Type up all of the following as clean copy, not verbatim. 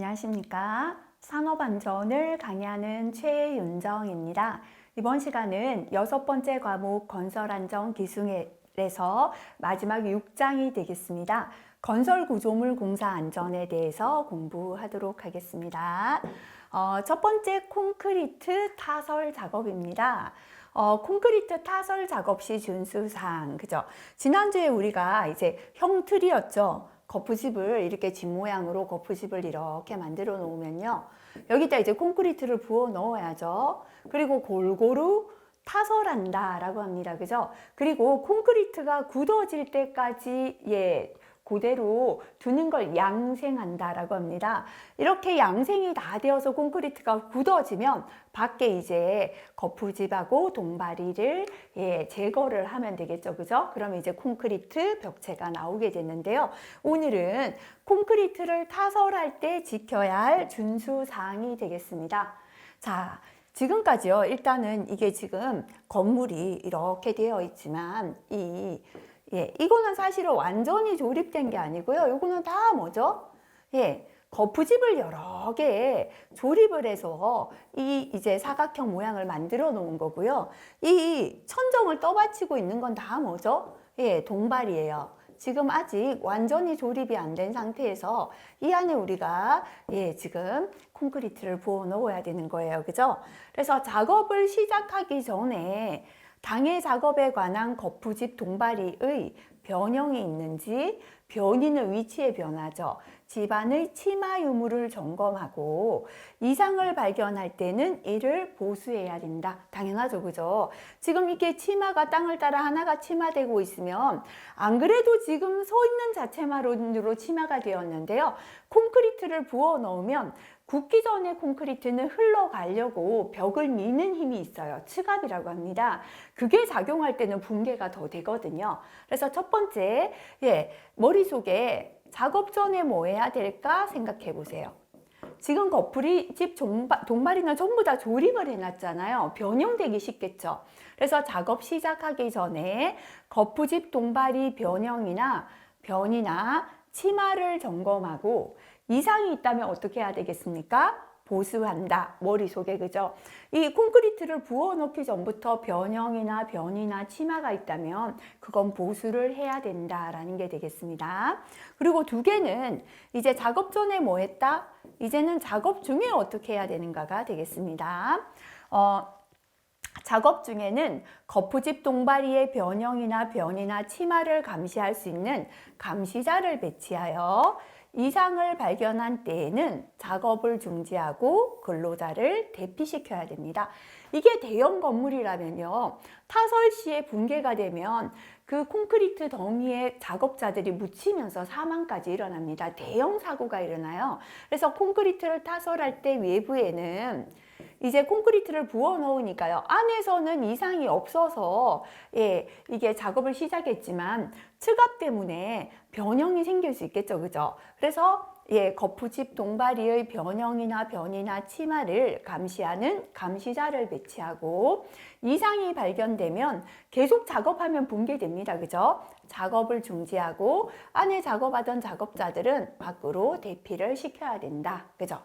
안녕하십니까. 산업안전을 강의하는 최윤정입니다. 이번 시간은 6번째 과목 건설안전 기술에서 마지막 6장이 되겠습니다. 건설구조물 공사 안전에 대해서 공부하도록 하겠습니다. 첫 번째 콘크리트 타설 작업입니다. 콘크리트 타설 작업 시 준수사항, 그죠? 지난주에 우리가 이제 형틀이었죠. 거푸집을 이렇게 집 모양으로 거푸집을 이렇게 만들어 놓으면요. 여기다 이제 콘크리트를 부어 넣어야죠. 그리고 골고루 타설한다 라고 합니다. 그죠? 그리고 콘크리트가 굳어질 때까지 그대로 두는 걸 양생한다 라고 합니다. 이렇게 양생이 다 되어서 콘크리트가 굳어지면 밖에 이제 거푸집하고 동바리를 제거를 하면 되겠죠. 그죠? 그럼 이제 콘크리트 벽체가 나오게 되는데요. 오늘은 콘크리트를 타설할 때 지켜야 할 준수사항이 되겠습니다. 자, 지금까지요. 일단은 이게 지금 건물이 이렇게 되어 있지만 이거는 사실은 완전히 조립된 게 아니고요. 이거는 다 뭐죠? 거푸집을 여러 개 조립을 해서 이제 사각형 모양을 만들어 놓은 거고요. 이 천정을 떠받치고 있는 건 다 뭐죠? 동발이에요. 지금 아직 완전히 조립이 안 된 상태에서 이 안에 우리가 지금 콘크리트를 부어 넣어야 되는 거예요. 그죠? 그래서 작업을 시작하기 전에 당해 작업에 관한 거푸집 동바리의 변형이 있는지 변이는 위치의 변화죠. 집안의 치마 유무를 점검하고 이상을 발견할 때는 이를 보수해야 된다. 당연하죠. 그죠? 지금 이렇게 치마가 땅을 따라 하나가 치마되고 있으면 안 그래도 지금 서 있는 자체만으로 치마가 되었는데요. 콘크리트를 부어 넣으면 굳기 전에 콘크리트는 흘러가려고 벽을 미는 힘이 있어요. 측압이라고 합니다. 그게 작용할 때는 붕괴가 더 되거든요. 그래서 첫 번째, 머릿속에 작업 전에 뭐 해야 될까 생각해 보세요. 지금 거푸집 동바리는 전부 다 조립을 해놨잖아요. 변형되기 쉽겠죠. 그래서 작업 시작하기 전에 거푸집 동바리 변형이나 변이나 치마를 점검하고 이상이 있다면 어떻게 해야 되겠습니까? 보수한다. 머릿속에, 그죠? 이 콘크리트를 부어 넣기 전부터 변형이나 변이나 치마가 있다면 그건 보수를 해야 된다라는 게 되겠습니다. 그리고 두 개는 이제 작업 전에 뭐 했다? 이제는 작업 중에 어떻게 해야 되는가가 되겠습니다. 작업 중에는 거푸집 동바리의 변형이나 변이나 치마를 감시할 수 있는 감시자를 배치하여 이상을 발견한 때에는 작업을 중지하고 근로자를 대피시켜야 됩니다. 이게 대형 건물이라면요. 타설 시에 붕괴가 되면 그 콘크리트 더미에 작업자들이 묻히면서 사망까지 일어납니다. 대형 사고가 일어나요. 그래서 콘크리트를 타설할 때 외부에는 이제 콘크리트를 부어 넣으니까요. 안에서는 이상이 없어서 이게 작업을 시작했지만 측압 때문에 변형이 생길 수 있겠죠. 그죠? 그래서 거푸집 동바리의 변형이나 변이나 치마를 감시하는 감시자를 배치하고 이상이 발견되면 계속 작업하면 붕괴됩니다. 그죠? 작업을 중지하고 안에 작업하던 작업자들은 밖으로 대피를 시켜야 된다. 그죠?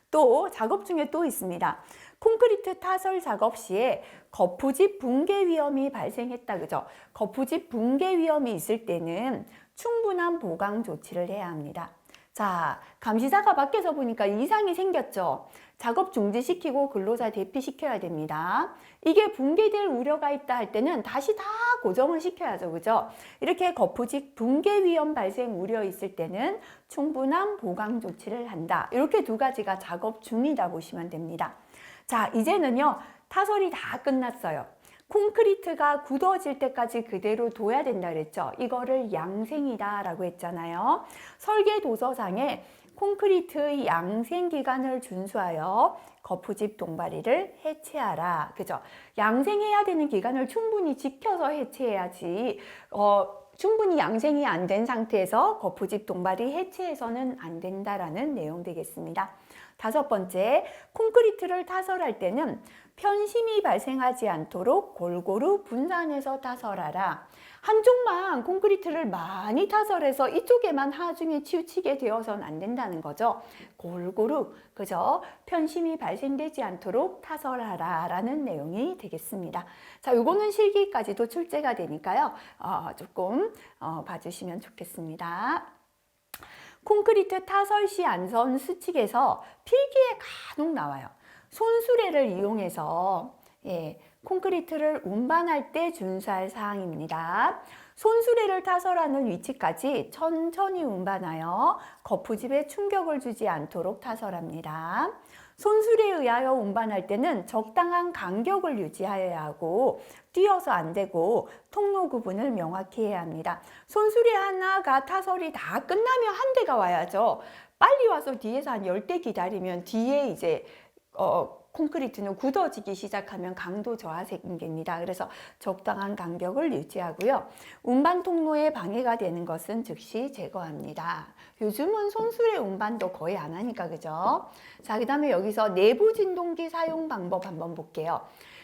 또 작업 중에 또 있습니다. 콘크리트 타설 작업 시에 거푸집 붕괴 위험이 발생했다. 그죠? 거푸집 붕괴 위험이 있을 때는 충분한 보강 조치를 해야 합니다. 자, 감시자가 밖에서 보니까 이상이 생겼죠. 작업 중지시키고 근로자 대피시켜야 됩니다. 이게 붕괴될 우려가 있다 할 때는 다시 다 고정을 시켜야죠. 그죠? 이렇게 거푸집 붕괴 위험 발생 우려 있을 때는 충분한 보강 조치를 한다. 이렇게 두 가지가 작업 중이다 보시면 됩니다. 자, 이제는요. 타설이 다 끝났어요. 콘크리트가 굳어질 때까지 그대로 둬야 된다 그랬죠. 이거를 양생이다 라고 했잖아요. 설계 도서상에 콘크리트의 양생 기간을 준수하여 거푸집 동바리를 해체하라. 그죠? 양생해야 되는 기간을 충분히 지켜서 해체해야지 충분히 양생이 안 된 상태에서 거푸집 동바리 해체해서는 안 된다라는 내용 되겠습니다. 다섯 번째, 콘크리트를 타설할 때는 편심이 발생하지 않도록 골고루 분산해서 타설하라. 한쪽만 콘크리트를 많이 타설해서 이쪽에만 하중에 치우치게 되어서는 안 된다는 거죠. 골고루 그죠? 편심이 발생되지 않도록 타설하라라는 내용이 되겠습니다. 자, 요거는 실기까지도 출제가 되니까요. 조금 봐주시면 좋겠습니다. 콘크리트 타설 시 안전 수칙에서 필기에 간혹 나와요. 손수레를 이용해서 콘크리트를 운반할 때 준수할 사항입니다. 손수레를 타설하는 위치까지 천천히 운반하여 거푸집에 충격을 주지 않도록 타설합니다. 손수레에 의하여 운반할 때는 적당한 간격을 유지하여야 하고 뛰어서 안 되고 통로 구분을 명확히 해야 합니다. 손수레 하나가 타설이 다 끝나면 한 대가 와야죠. 빨리 와서 뒤에서 한 10대 기다리면 뒤에 이제 콘크리트는 굳어지기 시작하면 강도 저하 생깁니다. 그래서 적당한 간격을 유지하고요. 운반 통로에 방해가 되는 것은 즉시 제거합니다. 요즘은 손수레 운반도 거의 안 하니까 그죠? 자, 그 다음에 여기서 내부 진동기 사용 방법 한번 볼게요.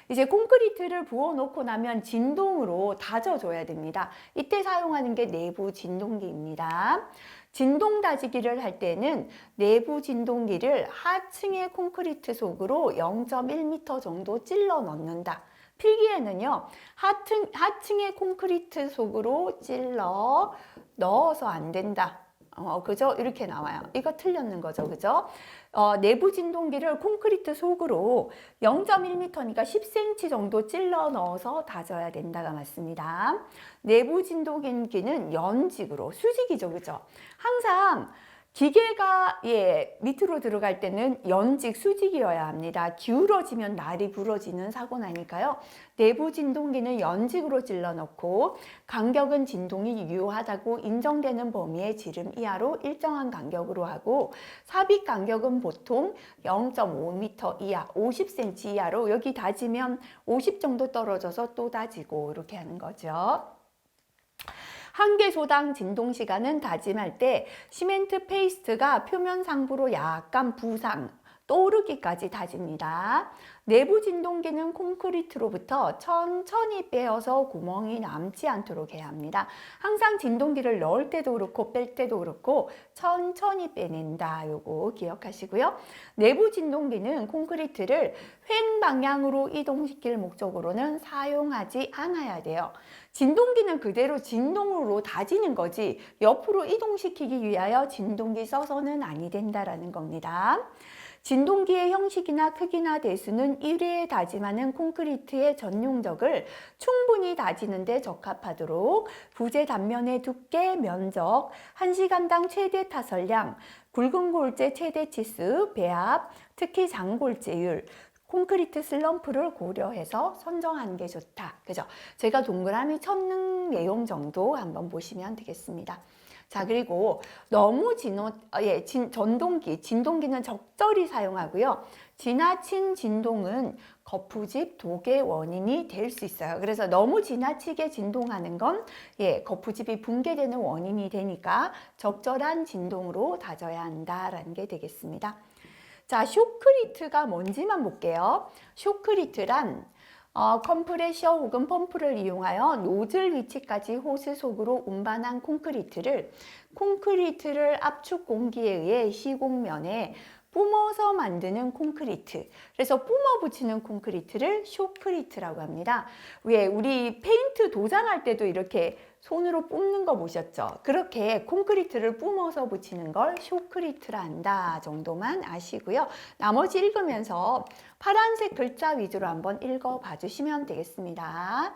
이제 콘크리트를 부어놓고 나면 진동으로 다져줘야 됩니다. 이때 사용하는 게 내부 진동기입니다. 진동 다지기를 할 때는 내부 진동기를 하층의 콘크리트 속으로 0.1m 정도 찔러 넣는다. 필기에는요, 하층의 콘크리트 속으로 찔러 넣어서 안 된다. 그죠? 이렇게 나와요. 이거 틀렸는 거죠. 그죠? 내부 진동기를 콘크리트 속으로 0.1m니까 10cm 정도 찔러 넣어서 다져야 된다가 맞습니다. 내부 진동기는 연직으로, 수직이죠. 그죠? 항상 기계가 밑으로 들어갈 때는 연직, 수직이어야 합니다. 기울어지면 날이 부러지는 사고 나니까요. 내부 진동기는 연직으로 찔러 넣고 간격은 진동이 유효하다고 인정되는 범위의 지름 이하로 일정한 간격으로 하고 삽입 간격은 보통 0.5m 이하, 50cm 이하로 여기 다지면 50 정도 떨어져서 또 다지고 이렇게 하는 거죠. 한 개소당 진동 시간은 다짐할 때 시멘트 페이스트가 표면 상부로 약간 부상, 떠오르기까지 다집니다. 내부 진동기는 콘크리트로부터 천천히 빼어서 구멍이 남지 않도록 해야 합니다. 항상 진동기를 넣을 때도 그렇고 뺄 때도 그렇고 천천히 빼낸다. 요거 기억하시고요. 내부 진동기는 콘크리트를 횡 방향으로 이동시킬 목적으로는 사용하지 않아야 돼요. 진동기는 그대로 진동으로 다지는 거지 옆으로 이동시키기 위하여 진동기 써서는 아니 된다라는 겁니다. 진동기의 형식이나 크기나 대수는 1회에 다짐하는 콘크리트의 전용적을 충분히 다지는 데 적합하도록 부재 단면의 두께, 면적, 1시간당 최대 타설량, 굵은 골재 최대 치수, 배합, 특히 장골재율, 콘크리트 슬럼프를 고려해서 선정하는 게 좋다. 그죠? 제가 동그라미 쳤는 내용 정도 한번 보시면 되겠습니다. 자, 그리고 너무 진동기는 적절히 사용하고요. 지나친 진동은 거푸집 독의 원인이 될 수 있어요. 그래서 너무 지나치게 진동하는 건 거푸집이 붕괴되는 원인이 되니까 적절한 진동으로 다져야 한다라는 게 되겠습니다. 자, 쇼크리트가 뭔지만 볼게요. 쇼크리트란 컴프레셔 혹은 펌프를 이용하여 노즐 위치까지 호스 속으로 운반한 콘크리트를 압축 공기에 의해 시공면에 뿜어서 만드는 콘크리트. 그래서 뿜어 붙이는 콘크리트를 쇼크리트라고 합니다. 왜 우리 페인트 도장할 때도 이렇게 손으로 뿜는 거 보셨죠? 그렇게 콘크리트를 뿜어서 붙이는 걸 쇼크리트라 한다 정도만 아시고요. 나머지 읽으면서 파란색 글자 위주로 한번 읽어봐 주시면 되겠습니다.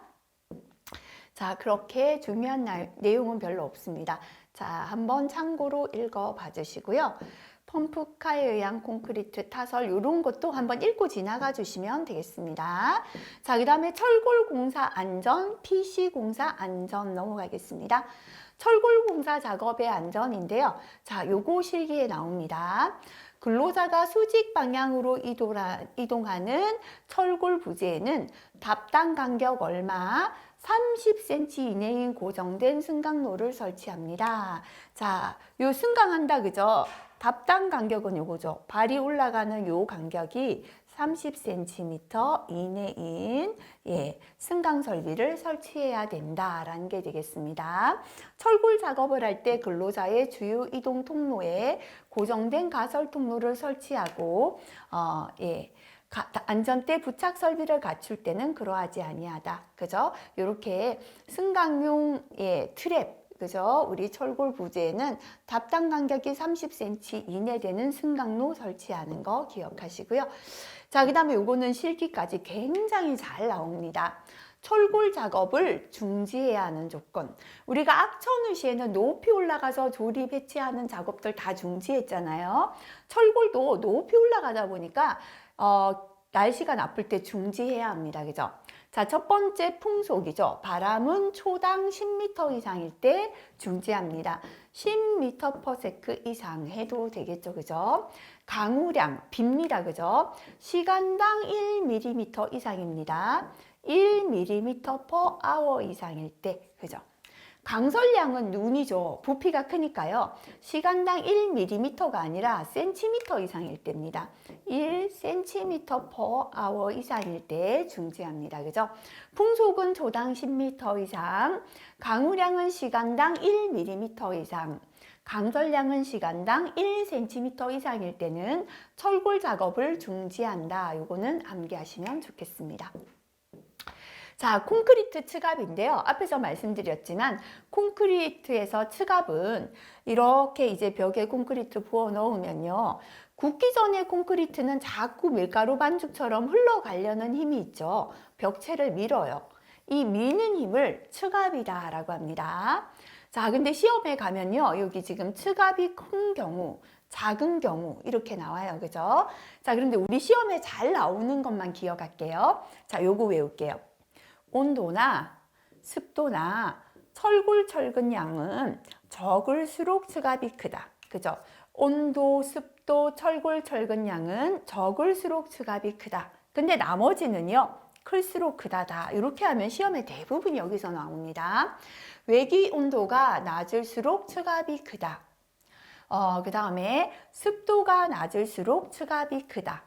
자, 그렇게 중요한 내용은 별로 없습니다. 자, 한번 참고로 읽어봐 주시고요. 펌프카에 의한 콘크리트 타설 이런 것도 한번 읽고 지나가 주시면 되겠습니다. 자, 그 다음에 철골공사 안전, PC공사 안전 넘어가겠습니다. 철골공사 작업의 안전인데요. 자, 요거 실기에 나옵니다. 근로자가 수직 방향으로 이동하는 철골 부재에는 답당 간격 얼마 30cm 이내인 고정된 승강로를 설치합니다. 자, 요 승강한다 그죠? 답당 간격은 요거죠. 발이 올라가는 요 간격이 30cm 이내인 승강 설비를 설치해야 된다라는 게 되겠습니다. 철골 작업을 할 때 근로자의 주요 이동 통로에 고정된 가설 통로를 설치하고 안전대 부착 설비를 갖출 때는 그러하지 아니하다. 그죠? 이렇게 승강용 트랩, 그죠? 우리 철골 부재에는 답당 간격이 30cm 이내 되는 승강로 설치하는 거 기억하시고요. 자, 그 다음에 요거는 실기까지 굉장히 잘 나옵니다. 철골 작업을 중지해야 하는 조건. 우리가 악천후 시에는 높이 올라가서 조립 해체하는 작업들 다 중지했잖아요. 철골도 높이 올라가다 보니까 날씨가 나쁠 때 중지해야 합니다. 그죠? 자, 첫 번째 풍속이죠. 바람은 초당 10m 이상일 때 중지합니다. 10m/s 이상 해도 되겠죠. 그죠? 강우량, 빕니다. 그죠? 시간당 1mm 이상입니다. 1mm/h 이상일 때. 그죠? 강설량은 눈이죠. 부피가 크니까요. 시간당 1mm가 아니라 cm 이상일 때입니다. 1cm/h 이상일 때 중지합니다. 그죠? 풍속은 조당 10m 이상, 강우량은 시간당 1mm 이상, 강설량은 시간당 1cm 이상일 때는 철골 작업을 중지한다. 요거는 암기하시면 좋겠습니다. 자, 콘크리트 츠갑인데요. 앞에서 말씀드렸지만 콘크리트에서 츠갑은 이렇게 이제 벽에 콘크리트 부어 넣으면요. 굳기 전에 콘크리트는 자꾸 밀가루 반죽처럼 흘러가려는 힘이 있죠. 벽체를 밀어요. 이 미는 힘을 츠갑이다 라고 합니다. 자, 근데 시험에 가면요. 여기 지금 츠갑이 큰 경우, 작은 경우 이렇게 나와요. 그죠? 자, 그런데 우리 시험에 잘 나오는 것만 기억할게요. 자, 요거 외울게요. 온도나 습도나 철골 철근량은 적을수록 츠갑이 크다. 그죠? 온도, 습도, 철골 철근량은 적을수록 츠갑이 크다. 근데 나머지는요. 클수록 크다다. 이렇게 하면 시험에 대부분 여기서 나옵니다. 외기 온도가 낮을수록 츠갑이 크다. 그 다음에 습도가 낮을수록 츠갑이 크다.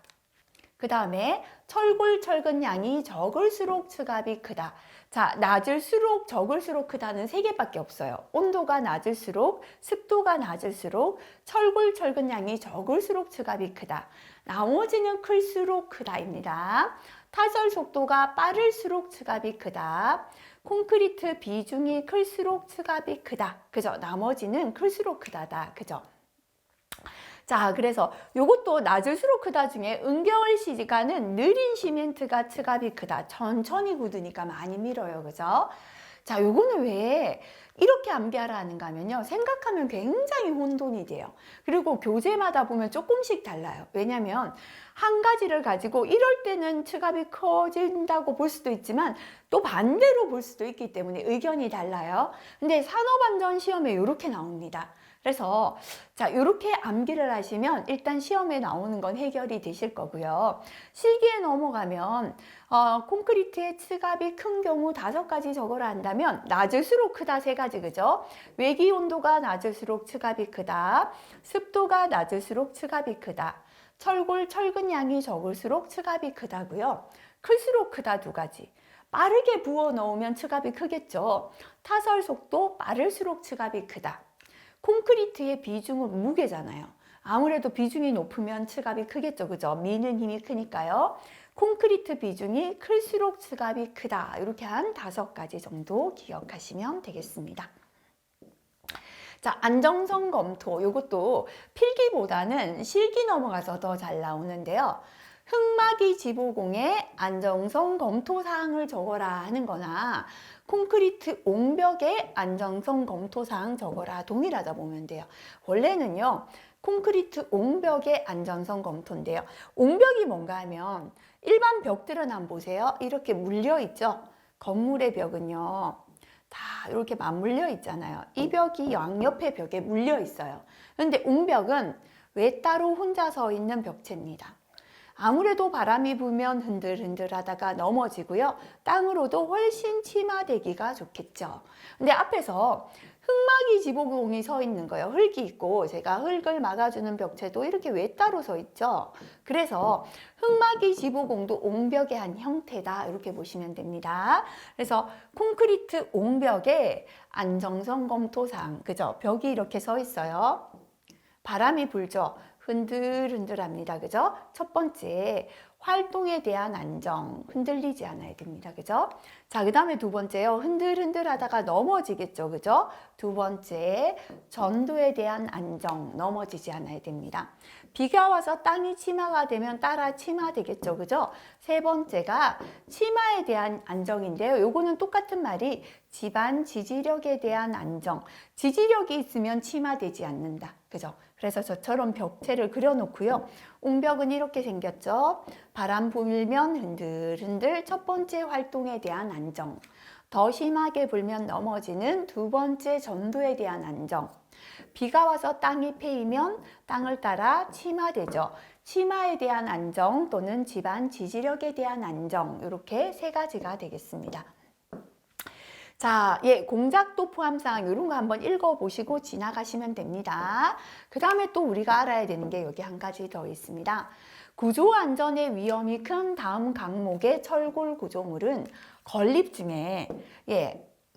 그 다음에 철골 철근량이 적을수록 츠갑이 크다. 자, 낮을수록 적을수록 크다는 세 개밖에 없어요. 온도가 낮을수록, 습도가 낮을수록, 철골 철근량이 적을수록 츠갑이 크다. 나머지는 클수록 크다입니다. 타설 속도가 빠를수록 츠갑이 크다. 콘크리트 비중이 클수록 츠갑이 크다. 그죠? 나머지는 클수록 크다다. 그죠? 자, 그래서 요것도 낮을수록 크다 중에 응겨울 시간은 느린 시멘트가 츠갑이 크다. 천천히 굳으니까 많이 밀어요. 그죠? 자, 요거는 왜 이렇게 암기하라 하는가 하면요. 생각하면 굉장히 혼돈이 돼요. 그리고 교재마다 보면 조금씩 달라요. 왜냐면 한 가지를 가지고 이럴 때는 츠갑이 커진다고 볼 수도 있지만 또 반대로 볼 수도 있기 때문에 의견이 달라요. 근데 산업안전 시험에 이렇게 나옵니다. 그래서 자, 이렇게 암기를 하시면 일단 시험에 나오는 건 해결이 되실 거고요. 실기에 넘어가면 콘크리트의 츠갑이 큰 경우 5가지 적어라 한다면 낮을수록 크다 3가지. 그죠? 외기 온도가 낮을수록 츠갑이 크다. 습도가 낮을수록 츠갑이 크다. 철골 철근량이 적을수록 츠갑이 크다고요. 클수록 크다 2가지. 빠르게 부어 넣으면 츠갑이 크겠죠. 타설 속도 빠를수록 츠갑이 크다. 콘크리트의 비중은 무게잖아요. 아무래도 비중이 높으면 츠갑이 크겠죠. 그죠? 미는 힘이 크니까요. 콘크리트 비중이 클수록 츠갑이 크다. 이렇게 한 5가지 정도 기억하시면 되겠습니다. 자, 안정성 검토. 이것도 필기보다는 실기 넘어가서 더 잘 나오는데요. 흙막이 지보공의 안정성 검토 사항을 적어라 하는 거나 콘크리트 옹벽의 안정성 검토 사항 적어라 동일하다 보면 돼요. 원래는요. 콘크리트 옹벽의 안전성 검토인데요. 옹벽이 뭔가 하면 일반 벽들은 한번 보세요. 이렇게 물려 있죠. 건물의 벽은요. 다 이렇게 맞물려 있잖아요. 이 벽이 양옆의 벽에 물려 있어요. 그런데 옹벽은 왜 따로 혼자 서 있는 벽체입니다. 아무래도 바람이 불면 흔들흔들 하다가 넘어지고요. 땅으로도 훨씬 침하되기가 좋겠죠. 근데 앞에서 흙막이 지붕이 서 있는 거예요. 흙이 있고 제가 흙을 막아주는 벽체도 이렇게 외따로 서 있죠. 그래서 흙막이 지붕도 옹벽의 한 형태다. 이렇게 보시면 됩니다. 그래서 콘크리트 옹벽에 안정성 검토상, 그죠? 벽이 이렇게 서 있어요. 바람이 불죠. 흔들흔들합니다. 그죠? 첫 번째, 활동에 대한 안정, 흔들리지 않아야 됩니다. 그죠? 자, 그 다음에 두 번째요. 흔들흔들 하다가 넘어지겠죠. 그죠? 두 번째, 전도에 대한 안정, 넘어지지 않아야 됩니다. 비가 와서 땅이 치마가 되면 따라 치마되겠죠. 그죠? 세 번째가 치마에 대한 안정인데요. 요거는 똑같은 말이 집안 지지력에 대한 안정. 지지력이 있으면 치마되지 않는다. 그죠? 그래서 저처럼 벽체를 그려놓고요. 옹벽은 이렇게 생겼죠. 바람 불면 흔들흔들 첫 번째 활동에 대한 안정. 더 심하게 불면 넘어지는 두 번째 전도에 대한 안정. 비가 와서 땅이 패이면 땅을 따라 치마되죠. 치마에 대한 안정 또는 집안 지지력에 대한 안정. 이렇게 세 가지가 되겠습니다. 자, 공작도 포함사항 이런 거 한번 읽어보시고 지나가시면 됩니다. 그 다음에 또 우리가 알아야 되는 게 여기 한 가지 더 있습니다. 구조 안전의 위험이 큰 다음 강목의 철골 구조물은 건립 중에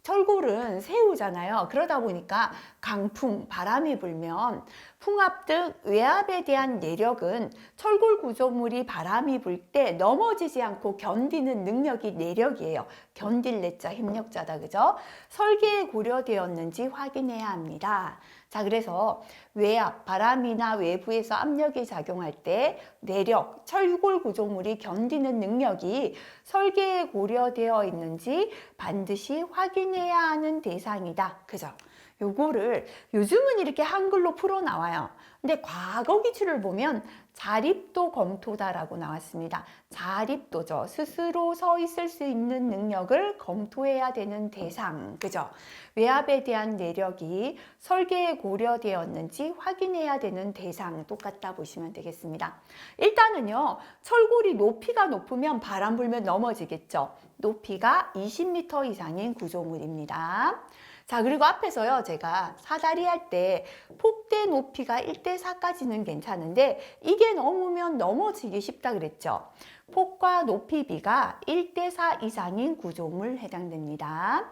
철골은 세우잖아요. 그러다 보니까 강풍, 바람이 불면 풍압 등 외압에 대한 내력은 철골 구조물이 바람이 불 때 넘어지지 않고 견디는 능력이 내력이에요. 견딜 내자, 힘력자다. 그죠? 설계에 고려되었는지 확인해야 합니다. 자, 그래서 외압, 바람이나 외부에서 압력이 작용할 때 내력, 철골 구조물이 견디는 능력이 설계에 고려되어 있는지 반드시 확인해야 하는 대상이다. 그죠? 요거를 요즘은 이렇게 한글로 풀어 나와요. 근데 과거 기출을 보면 자립도 검토다라고 나왔습니다. 자립도죠. 스스로 서 있을 수 있는 능력을 검토해야 되는 대상. 그죠? 외압에 대한 내력이 설계에 고려되었는지 확인해야 되는 대상. 똑같다 보시면 되겠습니다. 일단은요. 철골이 높이가 높으면 바람 불면 넘어지겠죠. 높이가 20m 이상인 구조물입니다. 자, 그리고 앞에서요, 제가 사다리 할 때 폭대 높이가 1대4까지는 괜찮은데 이게 넘으면 넘어지기 쉽다 그랬죠. 폭과 높이 비가 1대4 이상인 구조물 해당됩니다.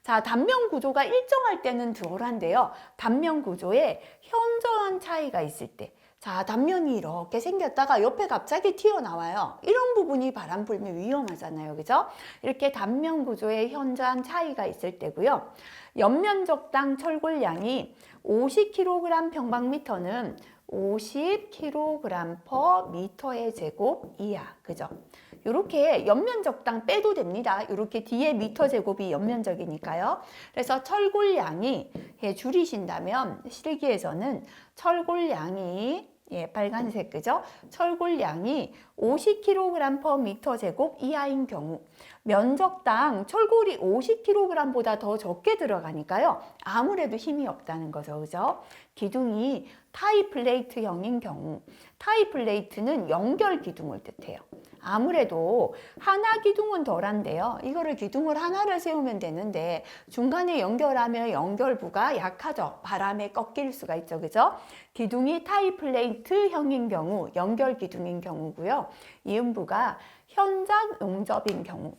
자, 단면 구조가 일정할 때는 덜한데요. 단면 구조에 현저한 차이가 있을 때, 자, 단면이 이렇게 생겼다가 옆에 갑자기 튀어나와요. 이런 부분이 바람 불면 위험하잖아요. 그죠? 이렇게 단면 구조에 현저한 차이가 있을 때고요. 연면적당 철골량이 50kg 평방미터는 50kg per 미터의 제곱 이하. 그죠? 이렇게 연면적당 빼도 됩니다. 이렇게 뒤에 미터 제곱이 연면적이니까요. 그래서 철골량이 줄이신다면 실기에서는 철골량이 빨간색 그죠? 철골량이 50kg per 미터 제곱 이하인 경우 면적당 철골이 50kg보다 더 적게 들어가니까요. 아무래도 힘이 없다는 거죠. 그죠? 기둥이 타이플레이트형인 경우 타이플레이트는 연결 기둥을 뜻해요. 아무래도 하나 기둥은 덜한데요. 이거를 기둥을 하나를 세우면 되는데 중간에 연결하면 연결부가 약하죠. 바람에 꺾일 수가 있죠. 그죠? 기둥이 타이플레이트형인 경우, 연결 기둥인 경우고요. 이음부가 현장 용접인 경우.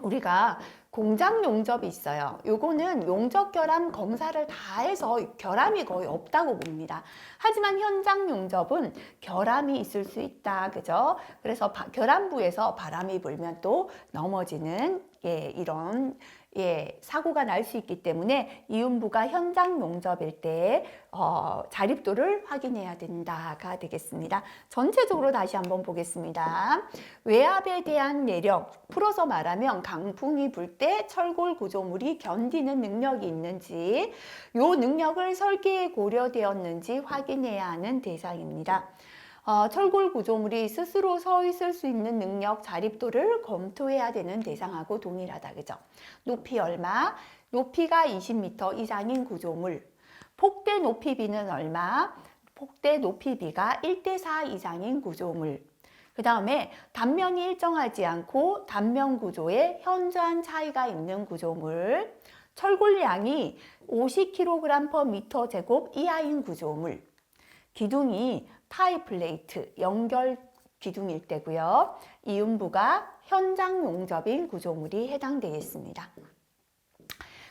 우리가 공장 용접이 있어요. 요거는 용접 결함 검사를 다 해서 결함이 거의 없다고 봅니다. 하지만 현장 용접은 결함이 있을 수 있다. 그죠? 그래서 결함부에서 바람이 불면 또 넘어지는 이런 사고가 날 수 있기 때문에 이음부가 현장 용접일 때 자립도를 확인해야 된다가 되겠습니다. 전체적으로 다시 한번 보겠습니다. 외압에 대한 내력, 풀어서 말하면 강풍이 불 때 철골 구조물이 견디는 능력이 있는지 이 능력을 설계에 고려되었는지 확인해야 하는 대상입니다. 철골 구조물이 스스로 서 있을 수 있는 능력, 자립도를 검토해야 되는 대상하고 동일하다. 그죠? 높이 얼마? 높이가 20m 이상인 구조물. 폭대 높이비는 얼마? 폭대 높이비가 1대4 이상인 구조물. 그 다음에 단면이 일정하지 않고 단면 구조에 현저한 차이가 있는 구조물. 철골량이 50kg/m² 이하인 구조물, 기둥이 타이 플레이트, 연결 기둥일 때고요. 이음부가 현장 용접인 구조물이 해당되겠습니다.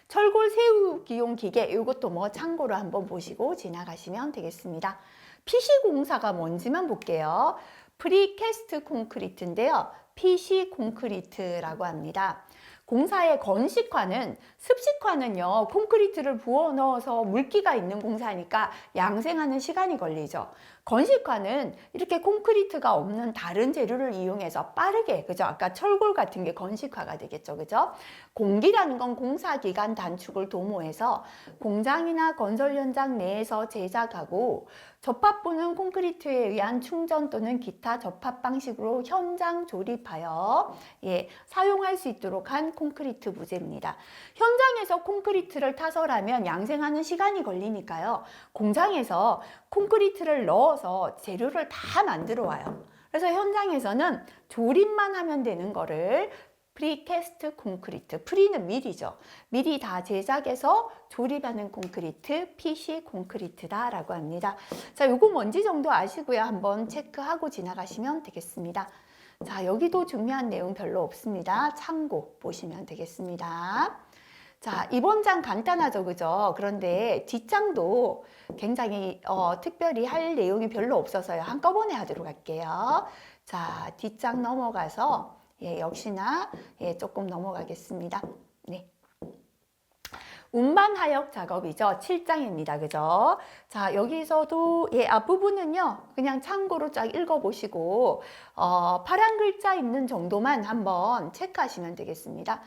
철골 세우기용 기계, 이것도 뭐 참고로 한번 보시고 지나가시면 되겠습니다. PC 공사가 뭔지만 볼게요. 프리캐스트 콘크리트인데요. PC 콘크리트라고 합니다. 공사의 건식화는, 습식화는요, 콘크리트를 부어 넣어서 물기가 있는 공사니까 양생하는 시간이 걸리죠. 건식화는 이렇게 콘크리트가 없는 다른 재료를 이용해서 빠르게, 그죠? 아까 철골 같은 게 건식화가 되겠죠, 그죠? 공기라는 건 공사 기간 단축을 도모해서 공장이나 건설 현장 내에서 제작하고, 접합부는 콘크리트에 의한 충전 또는 기타 접합 방식으로 현장 조립하여 사용할 수 있도록 한 콘크리트 부재입니다. 현장에서 콘크리트를 타설하면 양생하는 시간이 걸리니까요. 공장에서 콘크리트를 넣어서 재료를 다 만들어 와요. 그래서 현장에서는 조립만 하면 되는 거를 프리캐스트 콘크리트, 프리는 미리죠. 미리 다 제작해서 조립하는 콘크리트, PC 콘크리트다라고 합니다. 자, 요거 뭔지 정도 아시고요. 한번 체크하고 지나가시면 되겠습니다. 자, 여기도 중요한 내용 별로 없습니다. 참고 보시면 되겠습니다. 자, 이번 장 간단하죠, 그죠? 그런데 뒷장도 굉장히 특별히 할 내용이 별로 없어서요. 한꺼번에 하도록 할게요. 자, 뒷장 넘어가서 역시나 조금 넘어가겠습니다. 네. 운반 하역 작업이죠. 7장입니다. 그죠? 자, 여기서도 앞부분은요. 그냥 참고로 쫙 읽어보시고 파란 글자 있는 정도만 한번 체크하시면 되겠습니다.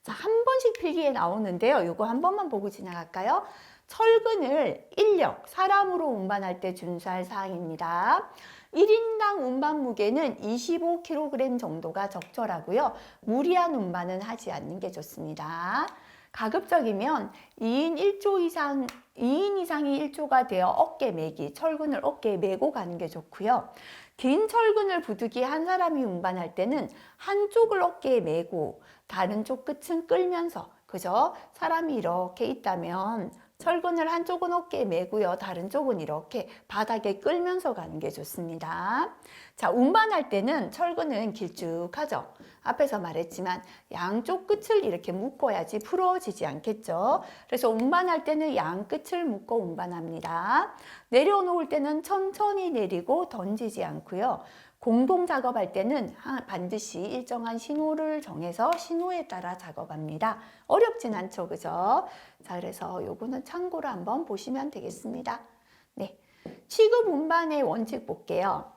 자, 한 번씩 필기에 나오는데요. 이거 한 번만 보고 지나갈까요? 철근을 인력, 사람으로 운반할 때 준수할 사항입니다. 1인당 운반 무게는 25kg 정도가 적절하고요. 무리한 운반은 하지 않는 게 좋습니다. 가급적이면 2인 이상이 1조가 되어 어깨 매기, 철근을 어깨에 메고 가는 게 좋고요. 긴 철근을 부득이 한 사람이 운반할 때는 한쪽을 어깨에 메고 다른 쪽 끝은 끌면서, 그죠? 사람이 이렇게 있다면 철근을 한쪽은 어깨에 메고요. 다른 쪽은 이렇게 바닥에 끌면서 가는 게 좋습니다. 자, 운반할 때는 철근은 길쭉하죠. 앞에서 말했지만 양쪽 끝을 이렇게 묶어야지 풀어지지 않겠죠. 그래서 운반할 때는 양 끝을 묶어 운반합니다. 내려놓을 때는 천천히 내리고 던지지 않고요. 공동 작업할 때는 반드시 일정한 신호를 정해서 신호에 따라 작업합니다. 어렵진 않죠, 그죠? 자, 그래서 요거는 참고로 한번 보시면 되겠습니다. 네, 취급 운반의 원칙 볼게요.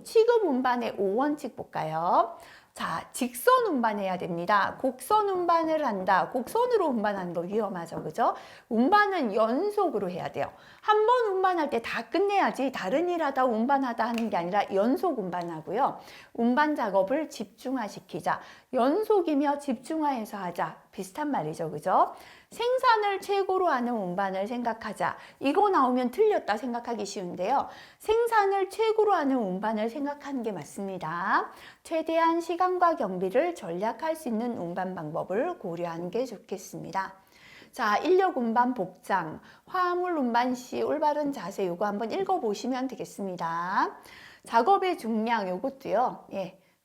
취급 운반의 5원칙 볼까요? 자, 직선 운반해야 됩니다. 곡선 운반을 한다. 곡선으로 운반하는 거 위험하죠, 그죠? 운반은 연속으로 해야 돼요. 한 번 운반할 때 다 끝내야지 다른 일 하다 운반하다 하는 게 아니라 연속 운반하고요. 운반 작업을 집중화시키자. 연속이며 집중화해서 하자. 비슷한 말이죠, 그죠? 생산을 최고로 하는 운반을 생각하자. 이거 나오면 틀렸다 생각하기 쉬운데요. 생산을 최고로 하는 운반을 생각하는 게 맞습니다. 최대한 시간과 경비를 절약할 수 있는 운반 방법을 고려하는 게 좋겠습니다. 자, 인력 운반 복장, 화물 운반 시 올바른 자세, 요거 한번 읽어보시면 되겠습니다. 작업의 중량, 요것도요,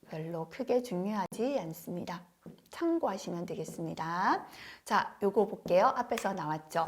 별로 크게 중요하지 않습니다. 참고하시면 되겠습니다. 자, 요거 볼게요. 앞에서 나왔죠.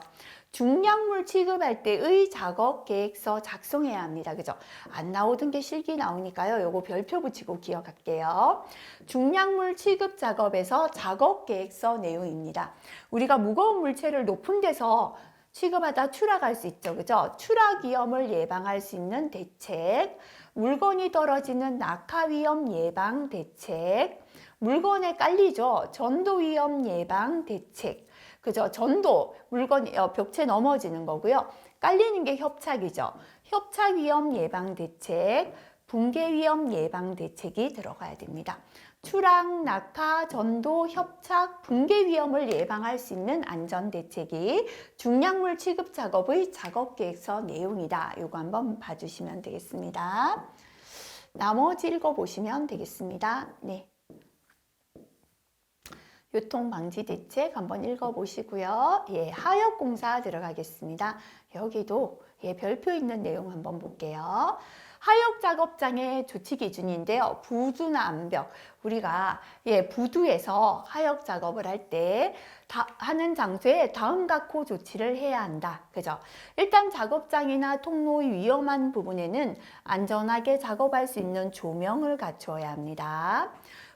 중량물 취급할 때의 작업 계획서 작성해야 합니다. 그죠? 안 나오던 게 실기 나오니까요. 요거 별표 붙이고 기억할게요. 중량물 취급 작업에서 작업 계획서 내용입니다. 우리가 무거운 물체를 높은 데서 취급하다 추락할 수 있죠. 그죠? 추락 위험을 예방할 수 있는 대책, 물건이 떨어지는 낙하 위험 예방 대책, 물건에 깔리죠. 전도 위험 예방 대책. 그죠? 전도, 물건이 벽체 넘어지는 거고요. 깔리는 게 협착이죠. 협착 위험 예방 대책, 붕괴 위험 예방 대책이 들어가야 됩니다. 추락, 낙하, 전도, 협착, 붕괴 위험을 예방할 수 있는 안전 대책이 중량물 취급 작업의 작업 계획서 내용이다. 이거 한번 봐주시면 되겠습니다. 나머지 읽어보시면 되겠습니다. 네. 교통방지대책 한번 읽어보시고요. 예, 하역공사 들어가겠습니다. 여기도 예, 별표 있는 내용 한번 볼게요. 하역 작업장의 조치 기준인데요. 부두나 암벽, 우리가 예, 부두에서 하역 작업을 할 때 하는 장소에 다음 각호 조치를 해야 한다. 그죠? 일단 작업장이나 통로의 위험한 부분에는 안전하게 작업할 수 있는 조명을 갖추어야 합니다.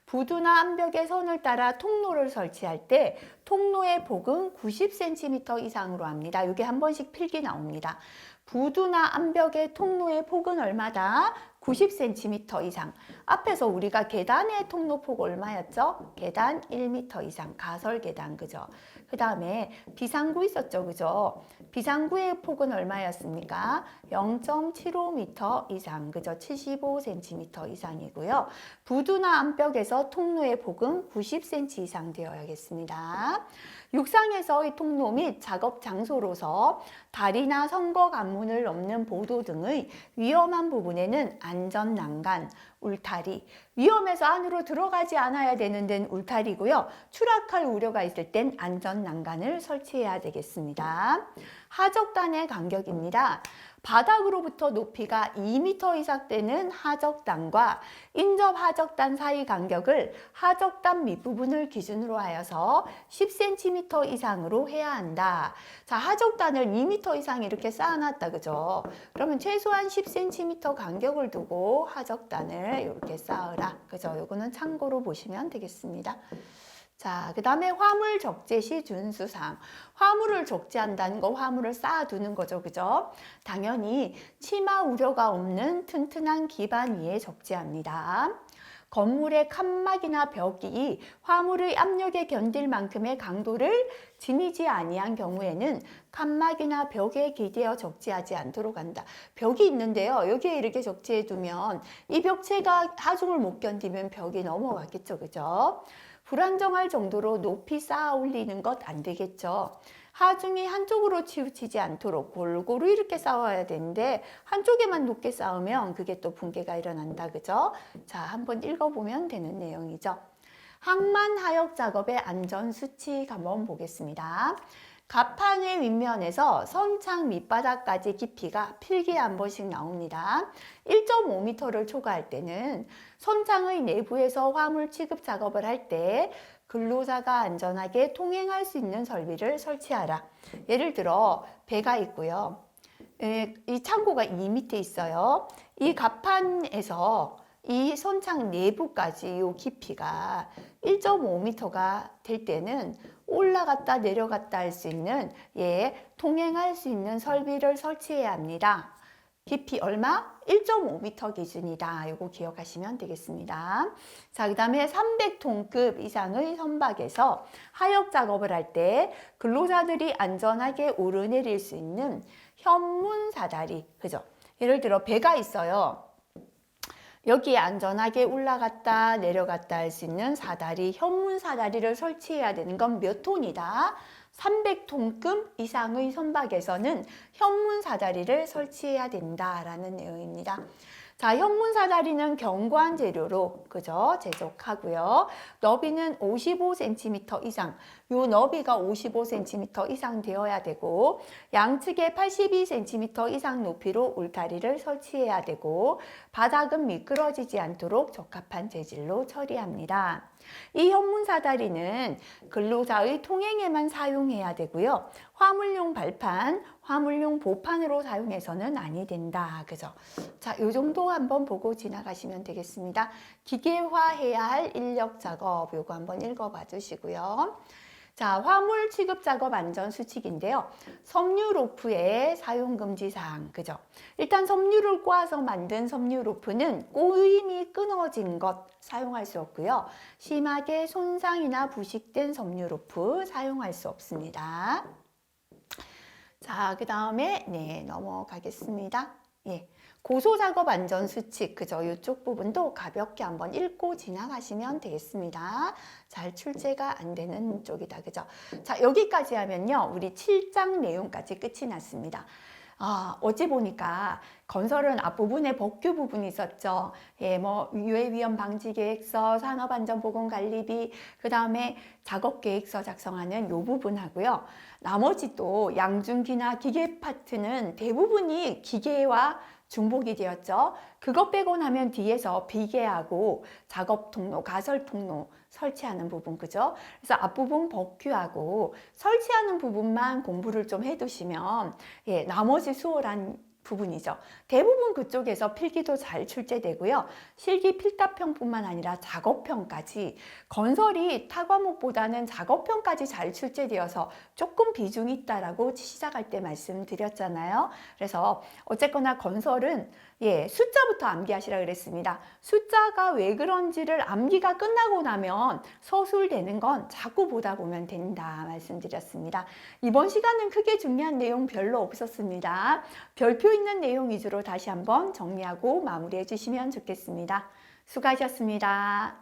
부두나 암벽의 선을 따라 통로를 설치할 때 통로의 폭은 90cm 이상으로 합니다. 이게 한 번씩 필기 나옵니다. 부두나 암벽의 통로의 폭은 얼마다? 90cm 이상. 앞에서 우리가 계단의 통로폭 얼마였죠? 계단 1m 이상, 가설 계단, 그죠? 그 다음에 비상구 있었죠, 그죠? 비상구의 폭은 얼마였습니까? 0.75m 이상, 그죠? 75cm 이상이고요. 부두나 암벽에서 통로의 폭은 90cm 이상 되어야겠습니다. 육상에서의 통로 및 작업 장소로서 다리나 선거 관문을 넘는 보도 등의 위험한 부분에는 안전 난간, 울타리, 위험해서 안으로 들어가지 않아야 되는 데는 울타리고요. 추락할 우려가 있을 땐 안전 난간을 설치해야 되겠습니다. 하적단의 간격입니다. 바닥으로부터 높이가 2m 이상 되는 하적단과 인접 하적단 사이 간격을 하적단 밑부분을 기준으로 하여서 10cm 이상으로 해야 한다. 자, 하적단을 2m 이상 이렇게 쌓아놨다, 그죠? 그러면 최소한 10cm 간격을 두고 하적단을 이렇게 쌓으라, 그죠? 요거는 참고로 보시면 되겠습니다. 자, 그 다음에 화물 적재 시 준수사항. 화물을 적재한다는 거 화물을 쌓아두는 거죠. 그죠? 당연히 침하 우려가 없는 튼튼한 기반 위에 적재합니다. 건물의 칸막이나 벽이 화물의 압력에 견딜 만큼의 강도를 지니지 아니한 경우에는 칸막이나 벽에 기대어 적재하지 않도록 한다. 벽이 있는데요. 여기에 이렇게 적재해 두면 이 벽체가 하중을 못 견디면 벽이 넘어가겠죠. 그죠? 불안정할 정도로 높이 쌓아 올리는 것 안 되겠죠. 하중이 한쪽으로 치우치지 않도록 골고루 이렇게 쌓아야 되는데 한쪽에만 높게 쌓으면 그게 또 붕괴가 일어난다. 그죠? 자, 한번 읽어보면 되는 내용이죠. 항만 하역 작업의 안전 수칙 한번 보겠습니다. 갑판의 윗면에서 선창 밑바닥까지 깊이가 필기에 한 번씩 나옵니다. 1.5m를 초과할 때는 선창의 내부에서 화물 취급 작업을 할 때 근로자가 안전하게 통행할 수 있는 설비를 설치하라. 예를 들어 배가 있고요. 이 창고가 2m 있어요. 이 갑판에서 이 선창 내부까지 이 깊이가 1.5m가 될 때는 올라갔다 내려갔다 할 수 있는 통행할 수 있는 설비를 설치해야 합니다. 깊이 얼마? 1.5m 기준이다. 이거 기억하시면 되겠습니다. 자, 그 다음에 300톤급 이상의 선박에서 하역 작업을 할 때 근로자들이 안전하게 오르내릴 수 있는 현문 사다리, 그죠? 예를 들어 배가 있어요. 여기에 안전하게 올라갔다 내려갔다 할 수 있는 사다리, 현문 사다리를 설치해야 되는 건 몇 톤이다? 300톤급 이상의 선박에서는 현문 사다리를 설치해야 된다라는 내용입니다. 자, 현문 사다리는 견고한 재료로 그죠? 제작하고요. 너비는 55cm 이상, 요 너비가 55cm 이상 되어야 되고 양측에 82cm 이상 높이로 울타리를 설치해야 되고 바닥은 미끄러지지 않도록 적합한 재질로 처리합니다. 이 현문 사다리는 근로자의 통행에만 사용해야 되고요. 화물용 발판, 화물용 보판으로 사용해서는 아니 된다. 그죠? 자, 요 정도 한번 보고 지나가시면 되겠습니다. 기계화해야 할 인력 작업, 요거 한번 읽어봐 주시고요. 자, 화물 취급 작업 안전 수칙인데요. 섬유 로프의 사용 금지 사항, 그죠? 일단 섬유를 꼬아서 만든 섬유 로프는 꼬임이 끊어진 것 사용할 수 없고요. 심하게 손상이나 부식된 섬유 로프 사용할 수 없습니다. 자, 그 다음에 넘어가겠습니다. 고소작업 안전수칙, 그죠? 이쪽 부분도 가볍게 한번 읽고 지나가시면 되겠습니다. 잘 출제가 안 되는 쪽이다, 그죠? 자, 여기까지 하면요. 우리 7장 내용까지 끝이 났습니다. 어찌 보니까 건설은 앞부분에 법규 부분이 있었죠. 예, 뭐 유해위험 방지 계획서, 산업안전보건관리비, 그 다음에 작업계획서 작성하는 요 부분하고요. 나머지 또 양중기나 기계 파트는 대부분이 기계와 중복이 되었죠. 그것 빼고 나면 뒤에서 비계하고 작업 통로, 가설 통로 설치하는 부분, 그죠? 그래서 앞부분 법규하고 설치하는 부분만 공부를 좀 해두시면 예, 나머지 수월한 부분이죠. 대부분 그쪽에서 필기도 잘 출제되고요. 실기 필답형뿐만 아니라 작업형까지 건설이 타 과목보다는 작업형까지 잘 출제되어서 조금 비중이 있다라고 시작할 때 말씀드렸잖아요. 그래서 어쨌거나 건설은 예, 숫자부터 암기하시라 그랬습니다. 숫자가 왜 그런지를 암기가 끝나고 나면 서술되는 건 자꾸 보다 보면 된다 말씀드렸습니다. 이번 시간은 크게 중요한 내용 별로 없었습니다. 별표 있는 내용 위주로 다시 한번 정리하고 마무리해 주시면 좋겠습니다. 수고하셨습니다.